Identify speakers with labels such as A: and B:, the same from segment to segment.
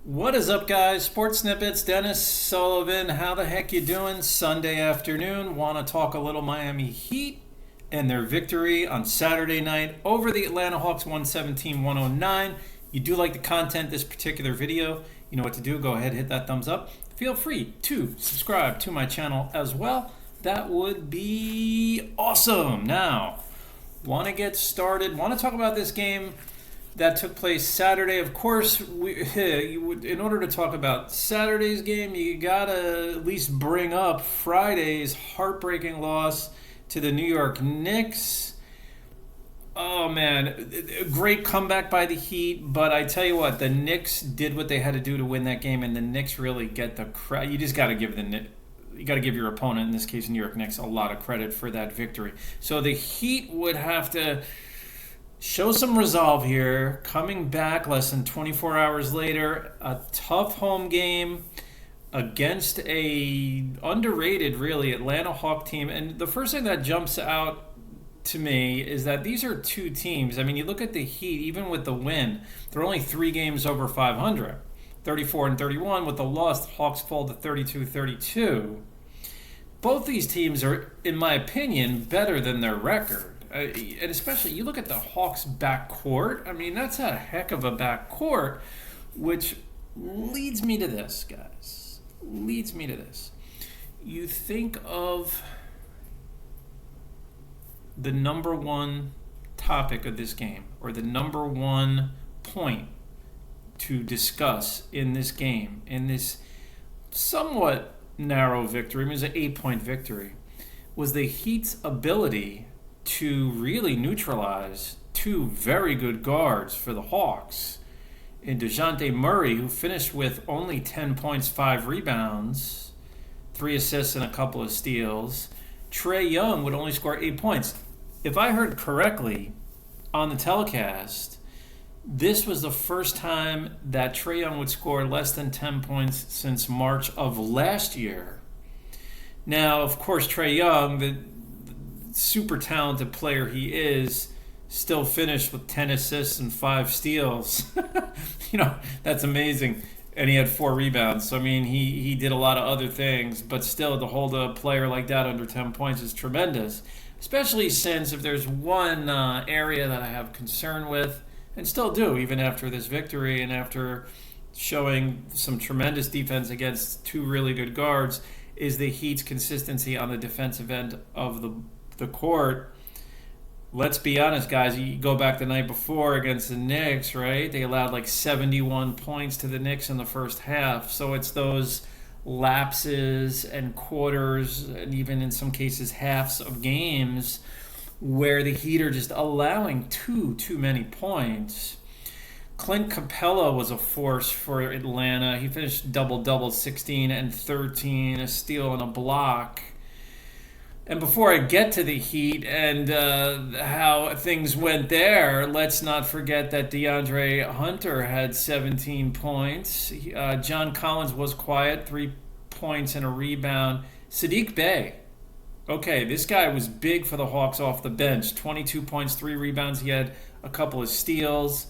A: What is up, guys? Sports Snippets, Dennis Sullivan. How the heck you doing? Sunday afternoon. Want to talk a little Miami Heat and their victory on Saturday night over the Atlanta Hawks 117-109. You do like the content this particular video, you know what to do. Go ahead, hit that thumbs up. Feel free to subscribe to my channel as well. That would be awesome. Now, want to get started. Want to talk about this game that took place Saturday. Of course, in order to talk about Saturday's game, you gotta at least bring up Friday's heartbreaking loss to the New York Knicks. Oh man, a great comeback by the Heat, but I tell you what, the Knicks did what they had to do to win that game, and the Knicks really get the credit. You just gotta give you got to give your opponent, in this case New York Knicks, a lot of credit for that victory. So the Heat would have to show some resolve here, coming back less than 24 hours later. A tough home game against a underrated, really, Atlanta Hawk team. And the first thing that jumps out to me is that these are two teams. I mean, you look at the Heat, even with the win, they're only 3 games over 500. 34 and 31. With the loss, the Hawks fall to 32-32. Both these teams are, in my opinion, better than their record. And especially, you look at the Hawks backcourt. I mean, that's a heck of a backcourt, which leads me to this, guys. Leads me to this. You think of the number one topic of this game, or the number one point to discuss in this game, in this somewhat narrow victory. I mean, it was an 8-point victory, was the Heat's ability to really neutralize 2 very good guards for the Hawks in Dejounte Murray, who finished with only 10 points, 5 rebounds, 3 assists, and a couple of steals. Trae Young would only score 8 points. If I heard correctly on the telecast, this was the first time that Trae Young would score less than 10 points since March of last year. Now, of course, Trae Young, the super talented player he is, still finished with 10 assists and 5 steals. That's amazing. And he had 4 rebounds. So, I mean, he did a lot of other things, but still to hold a player like that under 10 points is tremendous, especially since if there's one area that I have concern with, and still do, even after this victory and after showing some tremendous defense against 2 really good guards, is the Heat's consistency on the defensive end of the court. Let's be honest, guys. You go back the night before against the Knicks, right? They allowed like 71 points to the Knicks in the first half. So it's those lapses and quarters, and even in some cases halves of games, where the Heat are just allowing too many points. Clint Capela was a force for Atlanta. He finished double-double, 16 and 13, a steal and a block. And before I get to the Heat and how things went there, let's not forget that DeAndre Hunter had 17 points. John Collins was quiet, 3 points and a rebound. Saddiq Bey. Okay, this guy was big for the Hawks off the bench. 22 points, 3 rebounds. He had a couple of steals.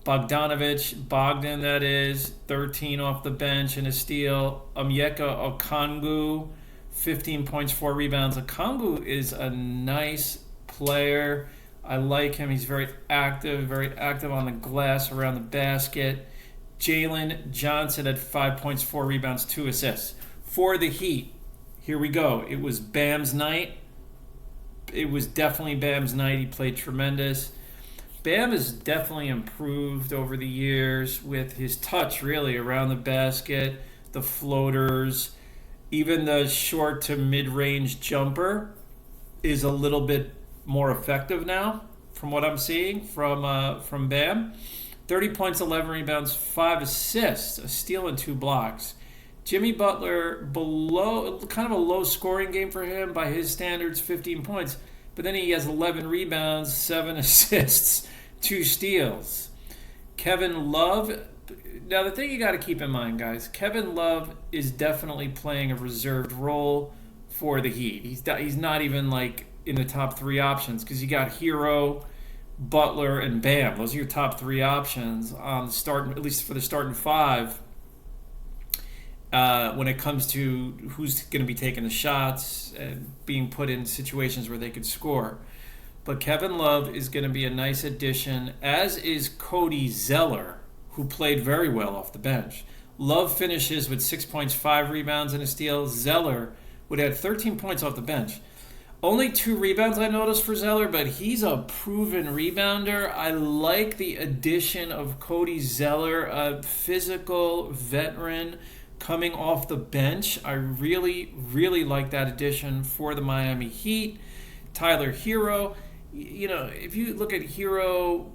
A: Bogdan, that is, 13 off the bench and a steal. Okongwu, 15 points, 4 rebounds. Okongwu is a nice player. I like him. He's very active on the glass, around the basket. Jalen Johnson had 5 points, 4 rebounds, 2 assists. For the Heat, here we go. It was Bam's night. It was definitely Bam's night. He played tremendous. Bam has definitely improved over the years with his touch, really, around the basket, the floaters. Even the short to mid-range jumper is a little bit more effective now, from what I'm seeing from Bam. 30 points, 11 rebounds, 5 assists, a steal and 2 blocks. Jimmy Butler, kind of a low scoring game for him by his standards, 15 points. But then he has 11 rebounds, 7 assists, 2 steals. Kevin Love. Now, the thing you got to keep in mind, guys, Kevin Love is definitely playing a reserved role for the Heat. He's not even like in the top 3 options, because you got Herro, Butler, and Bam. Those are your top 3 options on at least for the starting 5. when it comes to who's going to be taking the shots and being put in situations where they could score. But Kevin Love is going to be a nice addition, as is Cody Zeller, who played very well off the bench. Love finishes with 6 points, 5 rebounds, and a steal. Zeller would have 13 points off the bench. Only 2 rebounds I noticed for Zeller, but he's a proven rebounder. I like the addition of Cody Zeller, a physical veteran coming off the bench. I really, really like that addition for the Miami Heat. Tyler Herro, if you look at Herro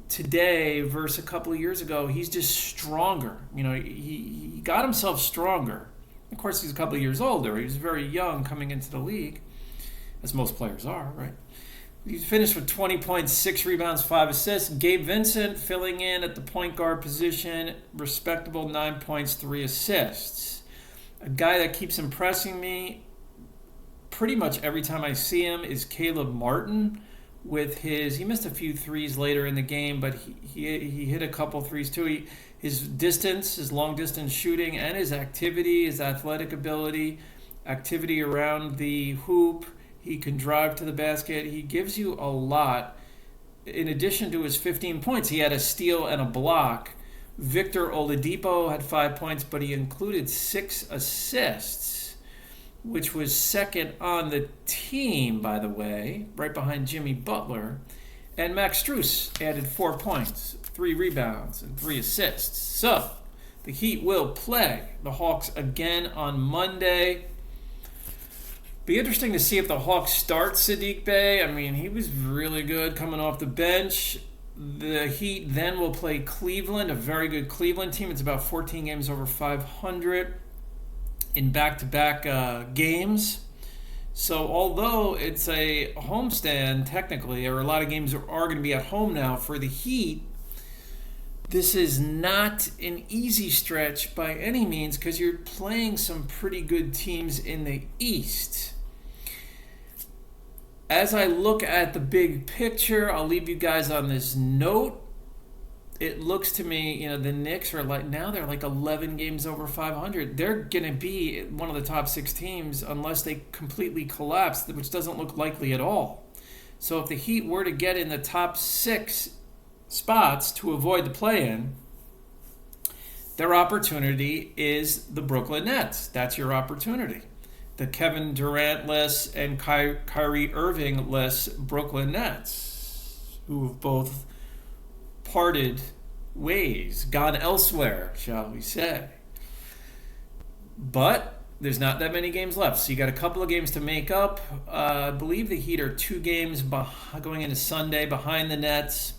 A: today versus a couple of years ago, he's just stronger. He got himself stronger. Of course, he's a couple of years older. He was very young coming into the league, as most players are, right? He finished with 20 points, 6 rebounds, 5 assists. Gabe Vincent filling in at the point guard position, respectable 9 points, 3 assists. A guy that keeps impressing me pretty much every time I see him is Caleb Martin. He missed a few threes later in the game, but he hit a couple threes too. His long distance shooting, and his activity, his athletic ability, activity around the hoop. He can drive to the basket. He gives you a lot. In addition to his 15 points, he had a steal and a block. Victor Oladipo had 5 points, but he included 6 assists, which was second on the team, by the way, right behind Jimmy Butler. And Max Strus added 4 points, 3 rebounds, and 3 assists. So, the Heat will play the Hawks again on Monday. Be interesting to see if the Hawks start Saddiq Bey. I mean, he was really good coming off the bench. The Heat then will play Cleveland, a very good Cleveland team. It's about 14 games over 500 in back-to-back games. So although it's a homestand technically, or a lot of games are going to be at home now for the Heat, this is not an easy stretch by any means because you're playing some pretty good teams in the East. As I look at the big picture, I'll leave you guys on this note. It looks to me, the Knicks are they're like 11 games over 500. They're going to be one of the top 6 teams unless they completely collapse, which doesn't look likely at all. So if the Heat were to get in the top 6 spots to avoid the play-in, their opportunity is the Brooklyn Nets. That's your opportunity. The Kevin Durant-less and Kyrie Irving-less Brooklyn Nets, who have both parted ways, gone elsewhere, shall we say. But there's not that many games left, so you got a couple of games to make up. I believe the Heat are 2 games going into Sunday behind the Nets.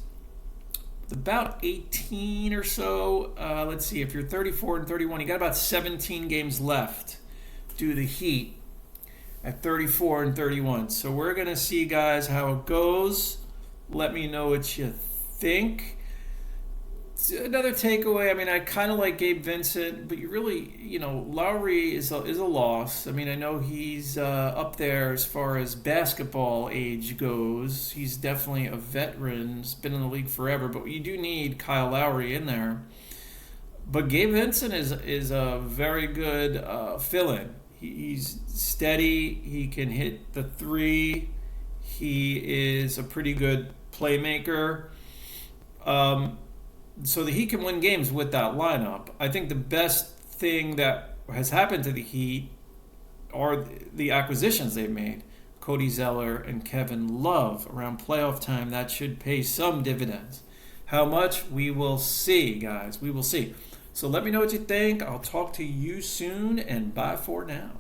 A: About 18 or so. Let's see, if you're 34 and 31, you got about 17 games left. Do the Heat at 34 and 31. So we're going to see, guys, how it goes. Let me know what you think. Another takeaway, I kind of like Gabe Vincent, but you really, Lowry is a loss. I know he's up there as far as basketball age goes. He's definitely a veteran. He's been in the league forever, but you do need Kyle Lowry in there. But Gabe Vincent is a very good fill-in. He's steady. He can hit the 3. He is a pretty good playmaker. So the Heat can win games with that lineup. I think the best thing that has happened to the Heat are the acquisitions they've made. Cody Zeller and Kevin Love around playoff time. That should pay some dividends. How much? We will see, guys. We will see. So let me know what you think. I'll talk to you soon, and bye for now.